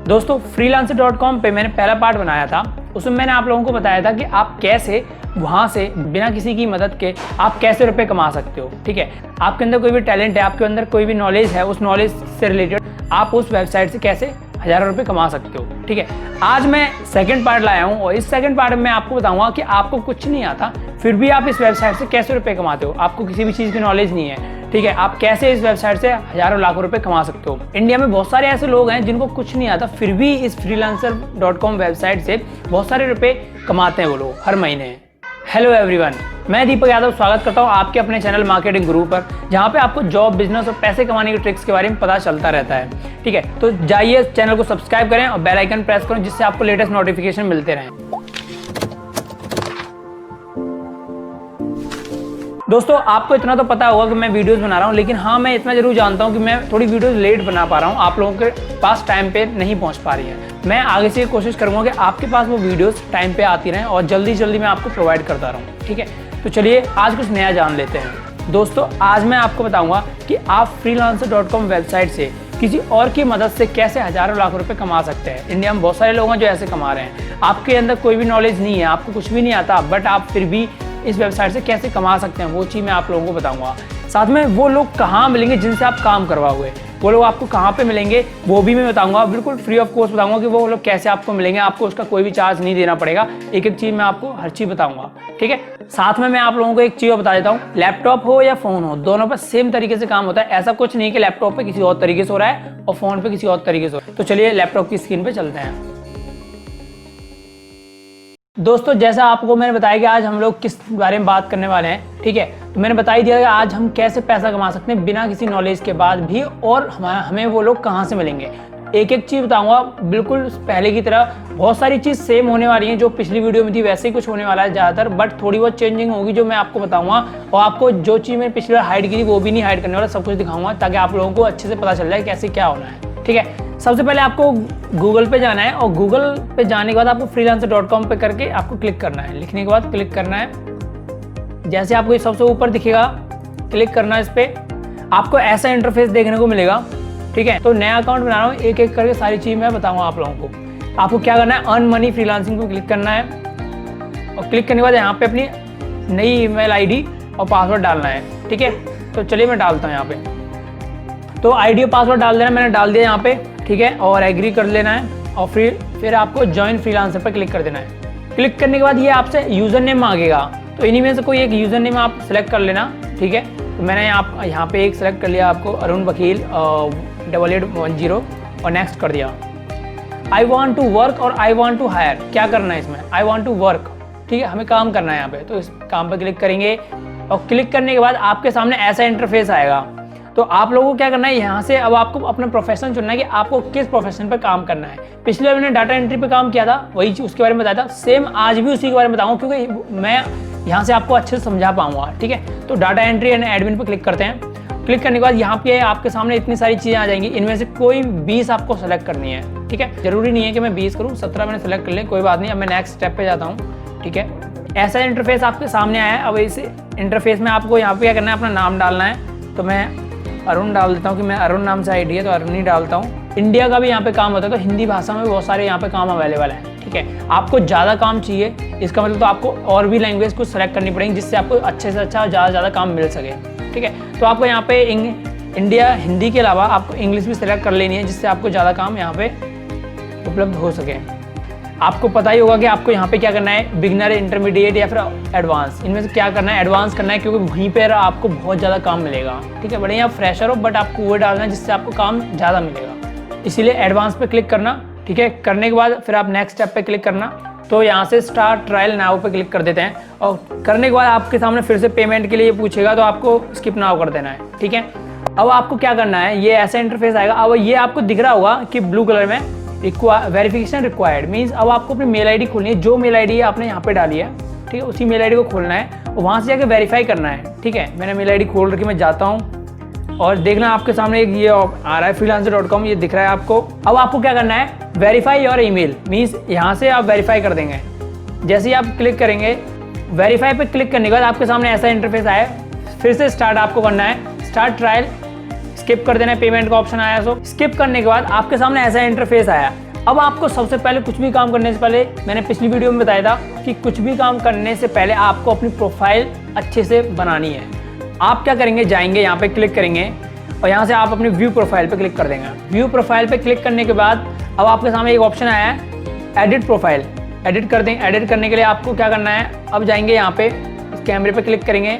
दोस्तों freelancer.com पे मैंने पहला पार्ट बनाया था। उसमें मैंने आप लोगों को बताया था कि आप कैसे वहाँ से बिना किसी की मदद के आप कैसे रुपए कमा सकते हो। ठीक है, आपके अंदर कोई भी टैलेंट है, आपके अंदर कोई भी नॉलेज है, उस नॉलेज से रिलेटेड आप उस वेबसाइट से कैसे हज़ारों रुपए कमा सकते हो। ठीक है, आज मैं सेकंड पार्ट लाया हूँ और इस सेकंड पार्ट में मैं आपको बताऊंगा कि आपको कुछ नहीं आता फिर भी आप इस वेबसाइट से कैसे रुपए कमाते हो। आपको किसी भी चीज़ की नॉलेज नहीं है, ठीक है, आप कैसे इस वेबसाइट से हज़ारों लाखों रुपए कमा सकते हो। इंडिया में बहुत सारे ऐसे लोग हैं जिनको कुछ नहीं आता फिर भी इस freelancer.com वेबसाइट से बहुत सारे रुपए कमाते हैं वो लोग हर महीने। हेलो एवरीवन, मैं दीपक यादव स्वागत करता हूं आपके अपने चैनल मार्केटिंग गुरु पर, जहां पे आपको जॉब, बिजनेस और पैसे कमाने की ट्रिक्स के बारे में पता चलता रहता है। ठीक है, तो जाइए चैनल को सब्सक्राइब करें और बेल आइकन प्रेस करें जिससे आपको लेटेस्ट नोटिफिकेशन मिलते रहें। दोस्तों आपको इतना तो पता होगा कि मैं वीडियोस बना रहा हूं, लेकिन हाँ मैं इतना जरूर जानता हूं कि मैं थोड़ी वीडियोस लेट बना पा रहा हूं, आप लोगों के पास टाइम पे नहीं पहुंच पा रही है। मैं आगे से कोशिश करूंगा कि आपके पास वो वीडियोस टाइम पे आती रहें और जल्दी जल्दी मैं आपको प्रोवाइड करता रहूं। ठीक है, तो चलिए आज कुछ नया जान लेते हैं। दोस्तों आज मैं आपको बताऊंगा कि आप freelancer.com वेबसाइट से किसी और की मदद से कैसे हज़ारों लाख रुपए कमा सकते हैं। इंडिया में बहुत सारे लोग हैं जो ऐसे कमा रहे हैं। आपके अंदर कोई भी नॉलेज नहीं है, आपको कुछ भी नहीं आता, बट आप फिर भी इस वेबसाइट से कैसे कमा सकते हैं वो चीज़ मैं आप लोगों को बताऊंगा। साथ में वो लोग कहाँ मिलेंगे जिनसे आप काम करवाओगे, वो लोग आपको कहाँ पे मिलेंगे वो भी मैं बताऊंगा। बिल्कुल फ्री ऑफ कॉस्ट बताऊंगा कि वो लोग कैसे आपको मिलेंगे, आपको उसका कोई भी चार्ज नहीं देना पड़ेगा। एक एक चीज़ मैं आपको हर चीज़ बताऊंगा। ठीक है, साथ में मैं आप लोगों को एक चीज़ बता देता हूँ, लैपटॉप हो या फ़ोन हो, दोनों पर सेम तरीके से काम होता है। ऐसा कुछ नहीं कि लैपटॉप पे किसी और तरीके से हो रहा है और फ़ोन पे किसी और तरीके से हो रहा है। तो चलिए लैपटॉप की स्क्रीन पे चलते हैं। दोस्तों जैसा आपको मैंने बताया कि आज हम लोग किस बारे में बात करने वाले हैं। ठीक है, तो मैंने बता ही दिया कि आज हम कैसे पैसा कमा सकते हैं बिना किसी नॉलेज के बाद भी, और हमें वो लोग कहाँ से मिलेंगे। एक एक चीज़ बताऊंगा, बिल्कुल पहले की तरह बहुत सारी चीज़ सेम होने वाली हैं। जो पिछली वीडियो में थी वैसे ही कुछ होने वाला है ज़्यादातर, बट थोड़ी बहुत चेंजिंग होगी जो मैं आपको बताऊंगा। और आपको जो चीज़ मैंने पिछली बार हाइड की थी वो भी नहीं हाइड करने वाला, सब कुछ दिखाऊंगा ताकि आप लोगों को अच्छे से पता चल जाए कैसे क्या होना है। ठीक है, सबसे पहले आपको गूगल पे जाना है और गूगल पे जाने के बाद आपको freelancer.com पे करके आपको क्लिक करना है। लिखने के बाद क्लिक करना है। जैसे आपको ये सबसे ऊपर दिखेगा, क्लिक करना है इस पर, आपको ऐसा इंटरफेस देखने को मिलेगा। ठीक है, तो नया अकाउंट बना रहा हूँ, एक एक करके सारी चीज़ मैं बताऊँगा आप लोगों को। आपको क्या करना है, अर्न मनी फ्रीलांसिंग को क्लिक करना है और क्लिक करने के बाद यहाँ पे अपनी नई ईमेल ID और पासवर्ड डालना है। ठीक है, तो चलिए मैं डालता हूँ यहाँ पे। तो ID और पासवर्ड डाल देना, मैंने डाल दिया यहाँ पे। ठीक है, और एग्री कर लेना है और फिर आपको ज्वाइन फ्रीलांसर पर क्लिक कर देना है। क्लिक करने के बाद ये आपसे यूज़र नेम मांगेगा, तो इन्हीं में से कोई एक यूज़र नेम आप सेलेक्ट कर लेना। ठीक है, तो मैंने यहाँ पे एक सेलेक्ट कर लिया, आपको अरुण वकील 8810 और नेक्स्ट कर दिया। आई वॉन्ट टू वर्क और आई वॉन्ट टू हायर, क्या करना है इसमें, आई वॉन्ट टू वर्क। ठीक है, हमें काम करना है यहाँ पे, तो इस काम पर क्लिक करेंगे और क्लिक करने के बाद आपके सामने ऐसा इंटरफेस आएगा। तो आप लोगों को क्या करना है, यहाँ से अब आपको अपना प्रोफेशन चुनना है कि आपको किस प्रोफेशन पर काम करना है। पिछले मैंने डाटा एंट्री पे काम किया था, वही उसके बारे में बताया था, सेम आज भी उसी के बारे में बताऊंगा क्योंकि मैं यहाँ से आपको अच्छे से समझा पाऊंगा। ठीक है, तो डाटा एंट्री एंड एडमिन पर क्लिक करते हैं। क्लिक करने के बाद यहाँ पे आपके सामने इतनी सारी चीज़ें आ जाएंगी, इनमें से कोई 20 आपको सेलेक्ट करनी है। ठीक है, जरूरी नहीं है कि मैं 20 करूँ, 17 मैंने सेलेक्ट कर लिया, कोई बात नहीं। अब मैं नेक्स्ट स्टेप पे जाता हूँ। ठीक है, ऐसा इंटरफेस आपके सामने आया है। अब इस इंटरफेस में आपको यहाँ पे क्या करना है, अपना नाम डालना है। तो मैं अरुण डाल देता हूँ कि मैं अरुण नाम से ID है, तो अरुण ही डालता हूँ। इंडिया का भी यहाँ पे काम होता है, तो हिंदी भाषा में बहुत सारे यहाँ पे काम अवेलेबल है। ठीक है, आपको ज़्यादा काम चाहिए, इसका मतलब तो आपको और भी लैंग्वेज कुछ सेलेक्ट करनी पड़ेगी जिससे आपको अच्छे से अच्छा ज़्यादा से ज़्यादा काम मिल सके। ठीक है, तो आपको यहाँ पे इंडिया हिंदी के अलावा आपको इंग्लिश भी सेलेक्ट कर लेनी है जिससे आपको ज़्यादा काम यहाँ पे उपलब्ध हो सके। आपको पता ही होगा कि आपको यहाँ पे क्या करना है, बिगिनर, इंटरमीडिएट या फिर एडवांस, इनमें से क्या करना है, एडवांस करना है क्योंकि वहीं पर आपको बहुत ज़्यादा काम मिलेगा। ठीक है, बढ़िया फ्रेशर हो बट आपको वो डालना है जिससे आपको काम ज़्यादा मिलेगा, इसीलिए एडवांस पे क्लिक करना। ठीक है, करने के बाद फिर आप नेक्स्ट स्टेप पे क्लिक करना। तो यहाँ से स्टार्ट ट्रायल नाउ पे क्लिक कर देते हैं और करने के बाद आपके सामने फिर से पेमेंट के लिए पूछेगा, तो आपको स्किप नाउ कर देना है। ठीक है, अब आपको क्या करना है, ये ऐसा इंटरफेस आएगा। अब ये आपको दिख रहा होगा कि ब्लू कलर में वेरिफिकेशन रिक्वायर्ड, मीन्स अब आपको अपनी मेल ID खोलनी है। जो मेल ID आपने यहाँ पे डाली है, ठीक है, उसी मेल ID को खोलना है और वहाँ से जाके वेरीफाई करना है। ठीक है, मैंने मेल ID खोल रखी, मैं जाता हूँ और देखना आपके सामने एक ये आ रहा है freelancer.com, ये दिख रहा है आपको। अब आपको क्या करना है, वेरीफाई योर ईमेल, मीन्स यहाँ से आप वेरीफाई कर देंगे। जैसे ही आप क्लिक करेंगे, वेरीफाई पे क्लिक करने के बाद आपके सामने ऐसा इंटरफेस आया। फिर से स्टार्ट आपको करना है, स्टार्ट ट्रायल, स्किप कर देना है, पेमेंट का ऑप्शन आया। सो स्किप करने के बाद आपके सामने ऐसा इंटरफेस आया। अब आपको सबसे पहले कुछ भी काम करने से पहले, मैंने पिछली वीडियो में बताया था कि कुछ भी काम करने से पहले आपको अपनी प्रोफाइल अच्छे से बनानी है। आप क्या करेंगे, जाएंगे यहाँ पे क्लिक करेंगे और यहाँ से आप अपनी व्यू प्रोफाइल पे क्लिक कर देंगे। व्यू प्रोफाइल पे क्लिक करने के बाद अब आपके सामने एक ऑप्शन आया है एडिट प्रोफाइल, एडिट कर दें। एडिट करने के लिए आपको क्या करना है, अब जाएंगे यहाँ पे इस कैमरे पे क्लिक करेंगे,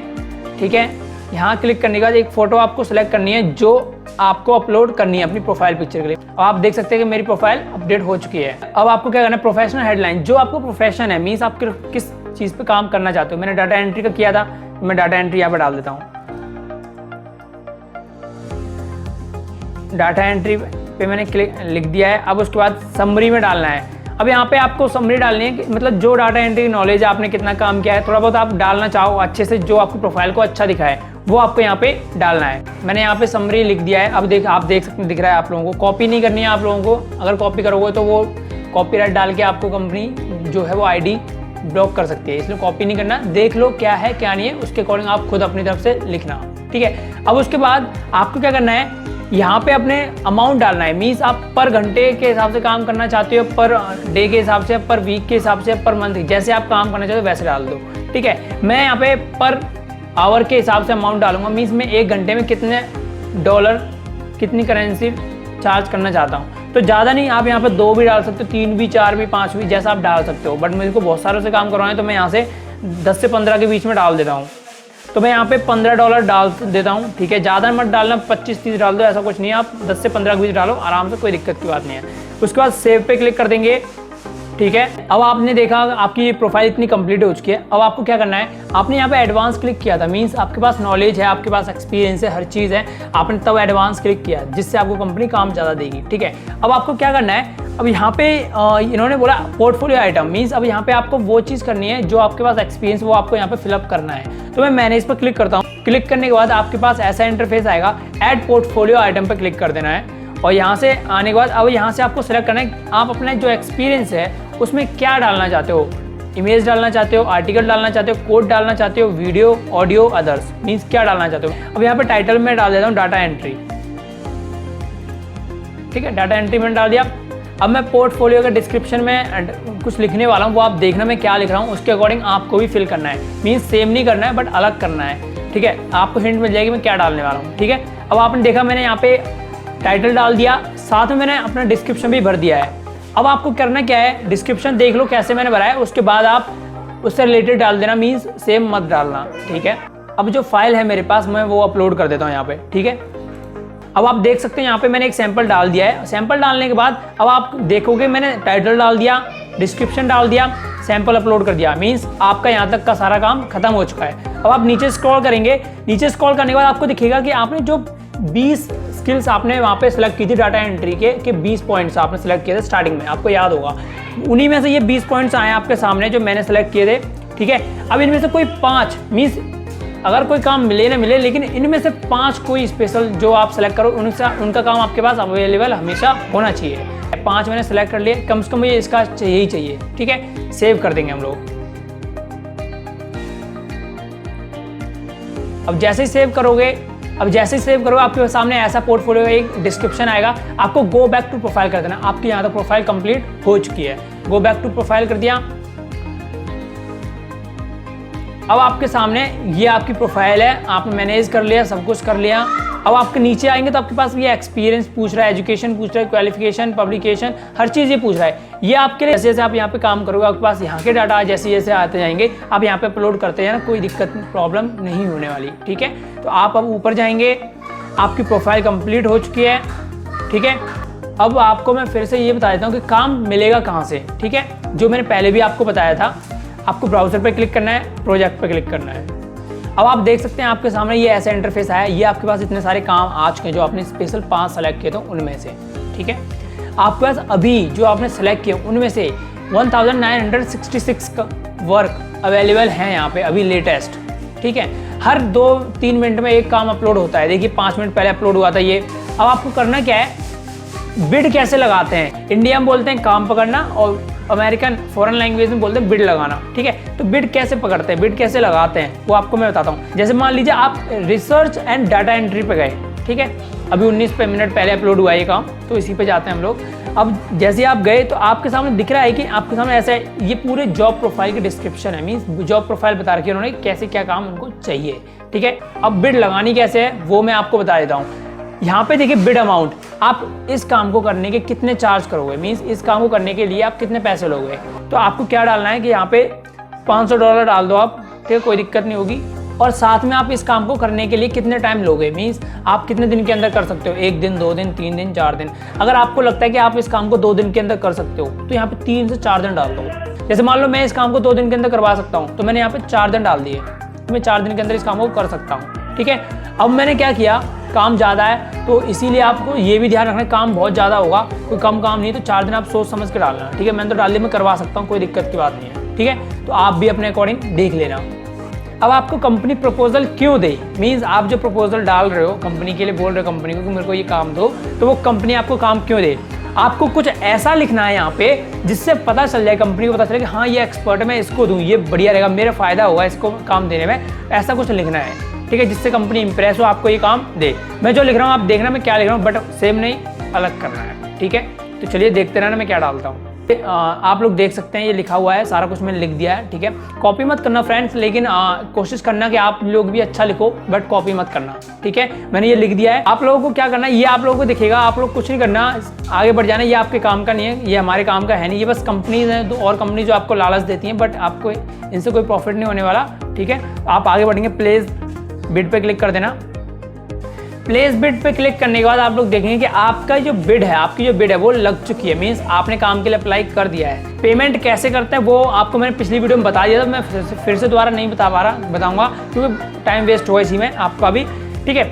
ठीक है। यहाँ क्लिक करने के बाद एक फ़ोटो आपको सेलेक्ट करनी है जो आपको अपलोड करनी है अपनी प्रोफाइल पिक्चर के लिए। अब आप देख सकते हैं कि मेरी प्रोफाइल अपडेट हो चुकी है। अब आपको क्या करना है, प्रोफेशनल हेडलाइन, जो आपको प्रोफेशन है, मीन्स आप किस चीज़ पे काम करना चाहते हो। मैंने डाटा एंट्री का किया था, मैं डाटा एंट्री यहाँ पे डाल देता हूँ। डाटा एंट्री पे मैंने लिख दिया है। अब उसके बाद समरी में डालना है। अब यहाँ पे आपको समरी डालनी है कि मतलब जो डाटा एंट्री की नॉलेज है, आपने कितना काम किया है, थोड़ा बहुत आप डालना चाहो अच्छे से, जो आपकी प्रोफाइल को अच्छा दिखाए वो आपको यहाँ पे डालना है। मैंने यहाँ पे समरी लिख दिया है। अब आप देख सकते हैं, दिख रहा है आप लोगों को। कॉपी नहीं करनी है आप लोगों को, अगर कॉपी करोगे तो वो कॉपीराइट डाल के आपको कंपनी जो है वो आईडी ब्लॉक कर सकती है, इसलिए कॉपी नहीं करना। देख लो क्या है क्या नहीं है, उसके अकॉर्डिंग आप खुद अपनी तरफ से लिखना, ठीक है। अब उसके बाद आपको क्या करना है, यहाँ पे अपने अमाउंट डालना है। मीन्स आप पर घंटे के हिसाब से काम करना चाहते हो, पर डे के हिसाब से, पर वीक के हिसाब से, पर मंथ, जैसे आप काम करना चाहते हो वैसे डाल दो, ठीक है। मैं यहाँ पे पर आवर के हिसाब से अमाउंट डालूंगा। मीन्स मैं 1 घंटे में कितने डॉलर, कितनी करेंसी चार्ज करना चाहता हूँ। तो ज़्यादा नहीं, आप यहाँ पे 2 भी डाल सकते हो, 3 भी, 4 भी, 5 भी, जैसा आप डाल सकते हो। बट मेरे को बहुत सारों से काम करवाना है तो मैं यहाँ से 10 से 15 के बीच में डाल देता हूँ। तो मैं यहाँ पे $15 डाल देता हूँ, ठीक है। ज़्यादा मत डालना, 25-30 डाल दो, ऐसा कुछ नहीं है। आप 10 से 15 के बीच डालो आराम से, कोई दिक्कत की बात नहीं है। उसके बाद सेव पे क्लिक कर देंगे, ठीक है। अब आपने देखा आपकी प्रोफाइल इतनी कंप्लीट हो चुकी है। अब आपको क्या करना है, आपने यहाँ पे एडवांस क्लिक किया था, मीन्स आपके पास नॉलेज है, आपके पास एक्सपीरियंस है, हर चीज़ है, आपने तब एडवांस क्लिक किया जिससे आपको कंपनी काम ज़्यादा देगी, ठीक है। अब आपको क्या करना है, अब यहाँ पे इन्होंने बोला पोर्टफोलियो आइटम, मीन्स अब यहाँ पे आपको वो चीज़ करनी है जो आपके पास एक्सपीरियंस, वो आपको यहाँ पे फिलअप करना है। तो मैं मैनेज पर क्लिक करता हूँ। क्लिक करने के बाद आपके पास ऐसा इंटरफेस आएगा, ऐड पोर्टफोलियो आइटम पर क्लिक कर देना है। और यहाँ से आने के बाद अब यहाँ से आपको सेलेक्ट करना है आप अपना जो एक्सपीरियंस है उसमें क्या डालना चाहते हो। इमेज डालना चाहते हो, आर्टिकल डालना चाहते हो, कोड डालना चाहते हो, वीडियो, ऑडियो, अदर्स, मीन्स क्या डालना चाहते हो। अब यहाँ पे टाइटल में डाल देता हूँ डाटा एंट्री, ठीक है। डाटा एंट्री में डाल दिया। अब मैं पोर्टफोलियो के डिस्क्रिप्शन में कुछ लिखने वाला हूँ, वो आप देखना मैं क्या लिख रहा हूँ, उसके अकॉर्डिंग आपको भी फिल करना है। मीन्स सेम नहीं करना है बट अलग करना है, ठीक है। आपको हिंट मिल जाएगी मैं क्या डालने वाला हूँ, ठीक है। अब आपने देखा मैंने यहाँ पे टाइटल डाल दिया, साथ में मैंने अपना डिस्क्रिप्शन भी भर दिया है। अब आपको करना क्या है, डिस्क्रिप्शन देख लो कैसे मैंने भरा है, उसके बाद आप उससे रिलेटेड डाल देना, मीन्स सेम मत डालना, ठीक है। अब जो फाइल है मेरे पास मैं वो अपलोड कर देता हूँ यहाँ पे, ठीक है। अब आप देख सकते हैं यहाँ पे मैंने एक सैंपल डाल दिया है। सैंपल डालने के बाद अब आप देखोगे मैंने टाइटल डाल दिया, डिस्क्रिप्शन डाल दिया, सैंपल अपलोड कर दिया, मीन्स आपका यहाँ तक का सारा काम खत्म हो चुका है। अब आप नीचे स्क्रॉल करेंगे, नीचे स्क्रॉल करने के बाद आपको दिखेगा कि आपने जो 20 स्किल्स आपने वहाँ पे सिलेक्ट की थी डाटा एंट्री के 20 पॉइंट्स आपने सिलेक्ट किए थे स्टार्टिंग में, आपको याद होगा। उन्हीं में से ये 20 पॉइंट्स आए आपके सामने जो मैंने सेलेक्ट किए थे, ठीक है। अब इनमें से कोई 5, मीन्स अगर कोई काम मिले ना मिले, लेकिन इनमें से 5 कोई स्पेशल जो आप सेलेक्ट करो, उनका काम आपके पास अवेलेबल हमेशा होना चाहिए। 5 मैंने सेलेक्ट कर लिए, कम से कम मुझे इसका चाहिए ही चाहिए, ठीक है। सेव कर देंगे हम लोग। अब जैसे ही सेव करोगे आपके सामने ऐसा पोर्टफोलियो एक डिस्क्रिप्शन आएगा, आपको गो बैक टू प्रोफाइल कर देना। आपकी यहाँ तक प्रोफाइल कंप्लीट हो चुकी है, गो बैक टू प्रोफाइल कर दिया। अब आपके सामने ये आपकी प्रोफाइल है, आपने मैनेज कर लिया, सब कुछ कर लिया। अब आपके नीचे आएंगे तो आपके पास ये एक्सपीरियंस पूछ रहा है, एजुकेशन पूछ रहा है, क्वालिफिकेशन, पब्लिकेशन, हर चीज़ ये पूछ रहा है। ये आपके लिए जैसे जैसे आप यहाँ पे काम करोगे आपके पास यहाँ के डाटा जैसे जैसे आते जाएंगे, आप यहाँ पे अपलोड करते जाना, कोई दिक्कत प्रॉब्लम नहीं होने वाली, ठीक है। तो आप अब ऊपर जाएंगे, आपकी प्रोफाइल कंप्लीट हो चुकी है, ठीक है। अब आपको मैं फिर से ये बता देता हूँ कि काम मिलेगा कहाँ से, ठीक है। जो मैंने पहले भी आपको बताया था, आपको ब्राउज़र पे क्लिक करना है, प्रोजेक्ट पे क्लिक करना है। अब आप देख सकते हैं आपके सामने ये ऐसा इंटरफेस आया, ये आपके पास इतने सारे काम आ चुके हैं जो आपने स्पेशल 5 सेलेक्ट किए थे उनमें से, ठीक है। आपके पास अभी जो आपने सेलेक्ट किए उनमें से 1966 का वर्क अवेलेबल है यहाँ पे अभी लेटेस्ट, ठीक है। हर 2-3 मिनट में एक काम अपलोड होता है। देखिए 5 मिनट पहले अपलोड हुआ था ये। अब आपको करना क्या है, बिड कैसे लगाते हैं, इंडिया में बोलते हैं काम पकड़ना और अमेरिकन फॉरेन लैंग्वेज में बोलते हैं बिड लगाना, ठीक है। तो बिड कैसे पकड़ते हैं, बिड कैसे लगाते हैं वो आपको मैं बताता हूँ। जैसे मान लीजिए आप रिसर्च एंड डाटा एंट्री पे गए, ठीक है। अभी 19 मिनट पहले अपलोड हुआ है ये काम, तो इसी पे जाते हैं हम लोग। अब जैसे आप गए तो आपके सामने दिख रहा है कि आपके सामने ऐसा है, ये पूरे जॉब प्रोफाइल की डिस्क्रिप्शन है, मीन्स जॉब प्रोफाइल बता रखी है उन्होंने कैसे क्या काम उनको चाहिए, ठीक है। अब बिड लगानी कैसे है वो मैं आपको बता देता हूँ। यहाँ पे देखिए बिड अमाउंट, आप इस काम को करने के कितने चार्ज करोगे, मीन्स इस काम को करने के लिए आप कितने पैसे लोगे। तो आपको क्या डालना है कि यहाँ पे $500 डाल दो आप, ठीक है, कोई दिक्कत नहीं होगी। और साथ में आप इस काम को करने के लिए कितने टाइम लोगे, मीन्स आप कितने दिन के अंदर कर सकते हो, 1 दिन, 2 दिन, 3 दिन, 4 दिन। अगर आपको लगता है कि आप इस काम को 2 दिन के अंदर कर सकते हो तो यहाँ पे 3 से 4 दिन डाल दो। जैसे मान लो मैं इस काम को 2 दिन के अंदर करवा सकता हूँ, तो मैंने यहाँ पे 4 दिन डाल दिए, तो मैं 4 दिन के अंदर इस काम को कर सकता हूँ, ठीक है। अब मैंने क्या किया, काम ज़्यादा है तो इसीलिए आपको ये भी ध्यान रखना है काम बहुत ज़्यादा होगा, कोई कम काम नहीं, तो 4 दिन आप सोच समझ के डालना, ठीक है। मैंने तो डाल दिया, मैं करवा सकता हूँ, कोई दिक्कत की बात नहीं है, ठीक है। तो आप भी अपने अकॉर्डिंग देख लेना। अब आपको कंपनी प्रपोजल क्यों दे, मीन्स आप जो प्रपोजल डाल रहे हो कंपनी के लिए, बोल रहे हो कंपनी को कि मेरे को ये काम दो, तो वो कंपनी आपको काम क्यों दे। आपको कुछ ऐसा लिखना है यहाँ पे जिससे पता चल जाए, कंपनी को पता चले कि हाँ ये एक्सपर्ट है, मैं इसको दूँ, ये बढ़िया रहेगा, मेरा फायदा होगा इसको काम देने में, ऐसा कुछ लिखना है, ठीक है, जिससे कंपनी इंप्रेस हो, आपको ये काम दे। मैं जो लिख रहा हूँ आप देखना मैं क्या लिख रहा हूँ, बट सेम नहीं, अलग करना है, ठीक है। तो चलिए देखते रहना मैं क्या डालता हूँ। आप लोग देख सकते हैं ये लिखा हुआ है, सारा कुछ मैंने लिख दिया है, ठीक है। कॉपी मत करना फ्रेंड्स, लेकिन कोशिश करना कि आप लोग भी अच्छा लिखो, बट कॉपी मत करना, ठीक है। मैंने ये लिख दिया है। आप लोगों को क्या करना है, ये आप लोगों को दिखेगा, आप लोग कुछ नहीं करना, आगे बढ़ जाना, ये आपके काम का नहीं है, ये हमारे काम का है नहीं, ये बस कंपनीज हैं और कंपनी जो आपको लालच देती हैं, बट आपको इनसे कोई प्रॉफिट नहीं होने वाला, ठीक है। आप आगे बढ़ेंगे, प्लेस बिड पे क्लिक कर देना। प्लेस बिड पे क्लिक करने के बाद आप लोग देखेंगे कि आपका जो बिड है, आपकी जो बिड है वो लग चुकी है, मीन्स आपने काम के लिए अप्लाई कर दिया है। पेमेंट कैसे करते हैं वो आपको मैंने पिछली वीडियो में बता दिया था, मैं फिर से दोबारा नहीं बताऊंगा क्योंकि टाइम वेस्ट होगा इसी में आपका भी, ठीक है।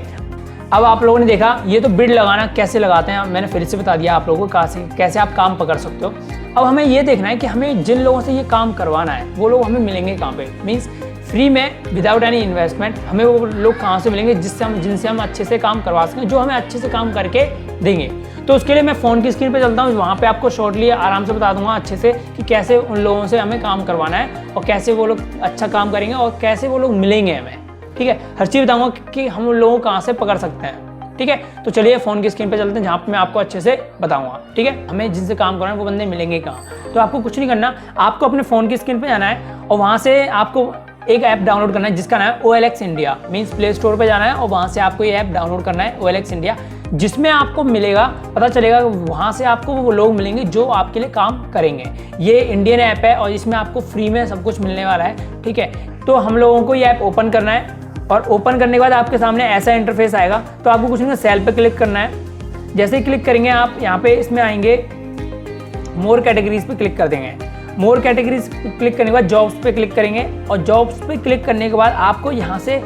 अब आप लोगों ने देखा ये तो बिड लगाना कैसे लगाते हैं, मैंने फिर से बता दिया आप लोगों को कैसे आप काम पकड़ सकते हो। अब हमें ये देखना है कि हमें जिन लोगों से ये काम करवाना है वो लोग हमें मिलेंगे कहाँ पे, मीन्स फ्री में विदाउट एनी इन्वेस्टमेंट हमें वो लोग कहाँ से मिलेंगे जिनसे हम अच्छे से काम करवा सकें, जो हमें अच्छे से काम करके देंगे। तो उसके लिए मैं फ़ोन की स्क्रीन पे चलता हूँ, वहाँ पे आपको शॉर्टली आराम से बता दूंगा अच्छे से कि कैसे उन लोगों से हमें काम करवाना है और कैसे वो लोग अच्छा काम करेंगे और कैसे वो लोग मिलेंगे हमें, ठीक है। हर चीज़ बताऊँगा कि हम उन लोगों को कहाँ से पकड़ सकते हैं, ठीक है। तो चलिए फ़ोन की स्क्रीन पे चलते हैं जहाँ पे मैं आपको अच्छे से बताऊंगा, ठीक है। हमें जिनसे काम करना है वो बंदे मिलेंगे कहाँ। तो आपको कुछ नहीं करना, आपको अपने फ़ोन की स्क्रीन पे जाना है और वहाँ से आपको एक ऐप डाउनलोड करना है जिसका नाम है OLX India, means play store पे जाना है और वहाँ से आपको ये ऐप डाउनलोड करना है OLX इंडिया, जिसमें आपको मिलेगा, पता चलेगा वहाँ से आपको वो लोग मिलेंगे जो आपके लिए काम करेंगे। ये इंडियन ऐप है और इसमें आपको फ्री में सब कुछ मिलने वाला है, ठीक है। तो हम लोगों को ये ऐप ओपन करना है और ओपन करने के बाद आपके सामने ऐसा इंटरफेस आएगा। तो आपको कुछ नहीं, सेल पे क्लिक करना है। जैसे ही क्लिक करेंगे आप यहाँ पे इसमें आएंगे, मोर कैटेगरीज पे क्लिक कर देंगे। मोर कैटेगरीज क्लिक करने के बाद जॉब्स पे क्लिक करेंगे और जॉब्स पे क्लिक करने के बाद आपको यहाँ से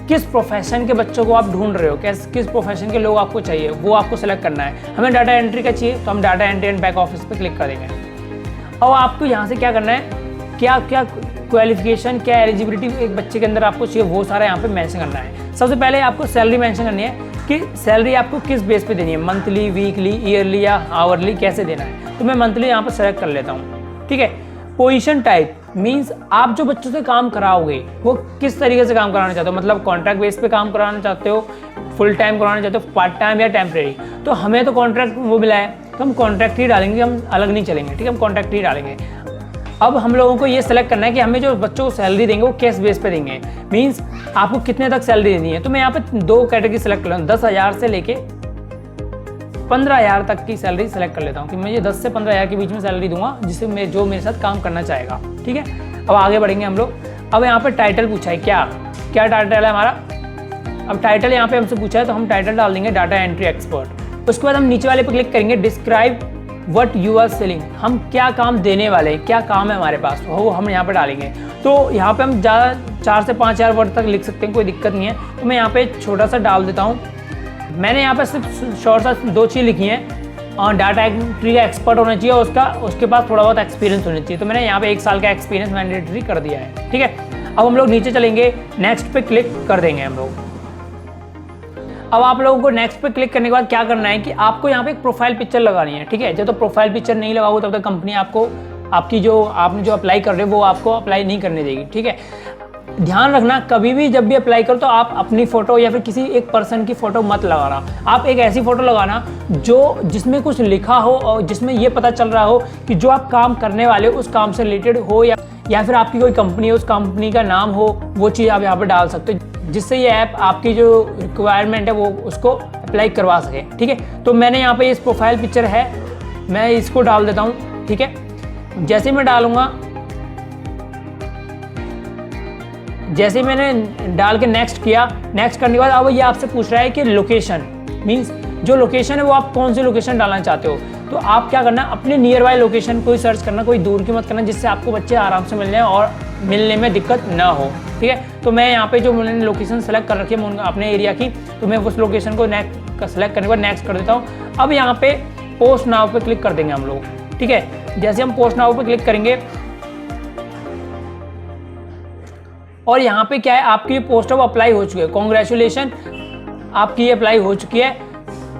किस प्रोफेशन के बच्चों को आप ढूंढ रहे हो, किस प्रोफेशन के लोग आपको चाहिए वो आपको सेलेक्ट करना है। हमें डाटा एंट्री का चाहिए तो हम data entry and back office पे क्लिक कर देंगे। और आपको यहाँ से क्या करना है, क्या क्या क्वालिफिकेशन, क्या एलिजिबिलिटी एक बच्चे के अंदर आपको चाहिए वो सारा यहाँ पे मेंशन करना है। सबसे पहले आपको सैलरी मेंशन करनी है कि सैलरी आपको किस बेस पे देनी है, मंथली, वीकली, ईयरली या आवरली, कैसे देना है। तो मैं मंथली यहाँ पर सेलेक्ट कर लेता हूँ, ठीक है। पोजीशन टाइप मींस आप जो बच्चों से काम कराओगे वो किस तरीके से काम कराना चाहते हो, मतलब कॉन्ट्रैक्ट बेस पे काम कराना चाहते हो, फुल टाइम कराना चाहते हो, पार्ट टाइम या टेम्परेरी। तो हमें तो कॉन्ट्रैक्ट वो मिला है तो हम कॉन्ट्रैक्ट ही डालेंगे, हम अलग नहीं चलेंगे, ठीक है, हम कॉन्ट्रैक्ट ही डालेंगे। अब हम लोगों को ये सेलेक्ट करना है कि हमें जो बच्चों को सैलरी देंगे वो किस बेस पे देंगे, मींस आपको कितने तक सैलरी देनी है। तो मैं यहाँ पे 2 कैटेगरी सेलेक्ट कर लूँ, 10,000 से लेके 15,000 तक की सैलरी सेलेक्ट कर लेता हूँ कि मैं ये 10 से 15,000 के बीच में सैलरी दूंगा जिससे जो मेरे साथ काम करना चाहेगा, ठीक है। अब आगे बढ़ेंगे हम लोग। अब यहाँ पे टाइटल पूछा है, क्या टाइटल है हमारा। अब टाइटल यहाँ पे हमसे पूछा है तो हम टाइटल डाल देंगे डाटा एंट्री एक्सपर्ट। उसके बाद हम नीचे वाले पे क्लिक करेंगे, describe what you are selling, हम क्या काम देने वाले हैं, क्या काम है हमारे पास वो हम यहाँ पे डालेंगे। तो यहाँ पे हम ज़्यादा 4 से 5,000 वर्ड तक लिख सकते हैं, कोई दिक्कत नहीं है। तो मैं यहाँ पे छोटा सा डाल देता हूँ। मैंने यहाँ पे सिर्फ शॉर्ट सा 2 चीज़ लिखी हैं, और डाटा एंट्री का एक्सपर्ट होना चाहिए और उसके पास थोड़ा बहुत एक्सपीरियंस होना चाहिए। तो मैंने यहाँ पे 1 साल का एक्सपीरियंस मैंडेटरी कर दिया है, ठीक है। अब हम लोग नीचे चलेंगे, नेक्स्ट पे क्लिक कर देंगे हम लोग। अब आप लोगों को नेक्स्ट पे क्लिक करने के बाद क्या करना है कि आपको यहाँ पे एक प्रोफाइल पिक्चर लगानी है, ठीक है। जब तो प्रोफाइल पिक्चर नहीं लगाओगे तब तक कंपनी आपको आपने जो अप्लाई कर रहे हो वो आपको अप्लाई नहीं करने देगी, ठीक है। ध्यान रखना, कभी भी जब भी अप्लाई करो तो आप अपनी फ़ोटो या फिर किसी एक पर्सन की फ़ोटो मत लगाना। आप एक ऐसी फ़ोटो लगाना जो जिसमें कुछ लिखा हो और जिसमें ये पता चल रहा हो कि जो आप काम करने वाले हो उस काम से रिलेटेड हो, या फिर आपकी कोई कंपनी है उस कंपनी का नाम हो, वो चीज़ आप यहाँ पर डाल सकते हो, जिससे ये ऐप आपकी जो रिक्वायरमेंट है वो उसको अप्लाई करवा सके। ठीक है, तो मैंने यहाँ पे इस प्रोफाइल पिक्चर है, मैं इसको डाल देता हूँ। ठीक है, जैसे मैं डालूंगा, जैसे मैंने डाल के नेक्स्ट किया, नेक्स्ट करने के बाद अब ये आपसे पूछ रहा है कि लोकेशन मींस जो लोकेशन है वो आप कौन सी लोकेशन डालना चाहते हो। तो आप क्या करना, अपने नियर बाय लोकेशन कोई सर्च करना, कोई दूर की मत करना, जिससे आपको बच्चे आराम से मिल जाए और मिलने में दिक्कत ना हो। ठीक है, तो मैं यहाँ पे जो मैंने लोकेशन सेलेक्ट कर रखी है अपने एरिया की, तो मैं उस लोकेशन को सेलेक्ट करने के बाद नेक्स्ट कर देता हूँ। अब यहाँ पे पोस्ट नाउ पे क्लिक कर देंगे हम लोग। ठीक है, जैसे हम पोस्ट नाउ पे क्लिक करेंगे और यहाँ पे क्या है, आपकी पोस्ट है वो अप्लाई हो चुकी है, कॉन्ग्रेचुलेशन, आपकी अप्लाई हो चुकी है।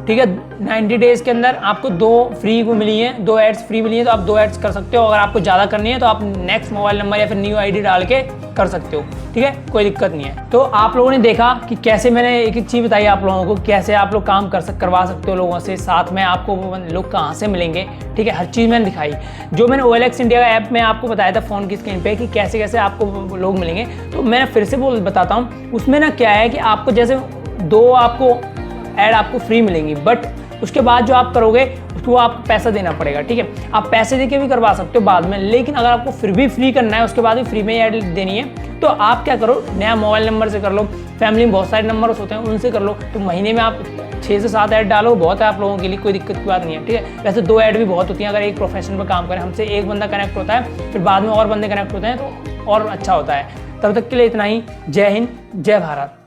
ठीक है, 90 डेज़ के अंदर आपको 2 फ्री को मिली हैं, 2 एड्स फ्री मिली हैं, तो आप 2 एड्स कर सकते हो। अगर आपको ज़्यादा करनी है तो आप नेक्स्ट मोबाइल नंबर या फिर न्यू आईडी डाल के कर सकते हो। ठीक है, कोई दिक्कत नहीं है। तो आप लोगों ने देखा कि कैसे मैंने एक एक चीज़ बताई आप लोगों को, कैसे आप लोग काम करवा सकते हो लोगों से, साथ में आपको लोग कहाँ से मिलेंगे। ठीक है, हर चीज़ मैंने दिखाई। जो मैंने OLX इंडिया का ऐप में आपको बताया था फ़ोन की स्क्रीन पे कि कैसे कैसे आपको लोग मिलेंगे, तो मैं फिर से बताता हूँ। उसमें ना क्या है कि आपको जैसे 2 आपको ऐड आपको फ्री मिलेंगी, बट उसके बाद जो आप करोगे उसको आपको पैसा देना पड़ेगा। ठीक है, आप पैसे देके भी करवा सकते हो बाद में, लेकिन अगर आपको फिर भी फ्री करना है, उसके बाद भी फ्री में ऐड देनी है, तो आप क्या करो, नया मोबाइल नंबर से कर लो, फैमिली में बहुत सारे नंबर्स होते हैं उनसे कर लो। तो महीने में आप 6 से 7 ऐड डालो, बहुत है आप लोगों के लिए, कोई दिक्कत की बात नहीं है। ठीक है, वैसे 2 ऐड भी बहुत होती हैं अगर एक प्रोफेशन पर काम करें। हमसे एक बंदा कनेक्ट होता है, फिर बाद में और बंदे कनेक्ट होते हैं, तो और अच्छा होता है। तब तक के लिए इतना ही। जय हिंद, जय भारत।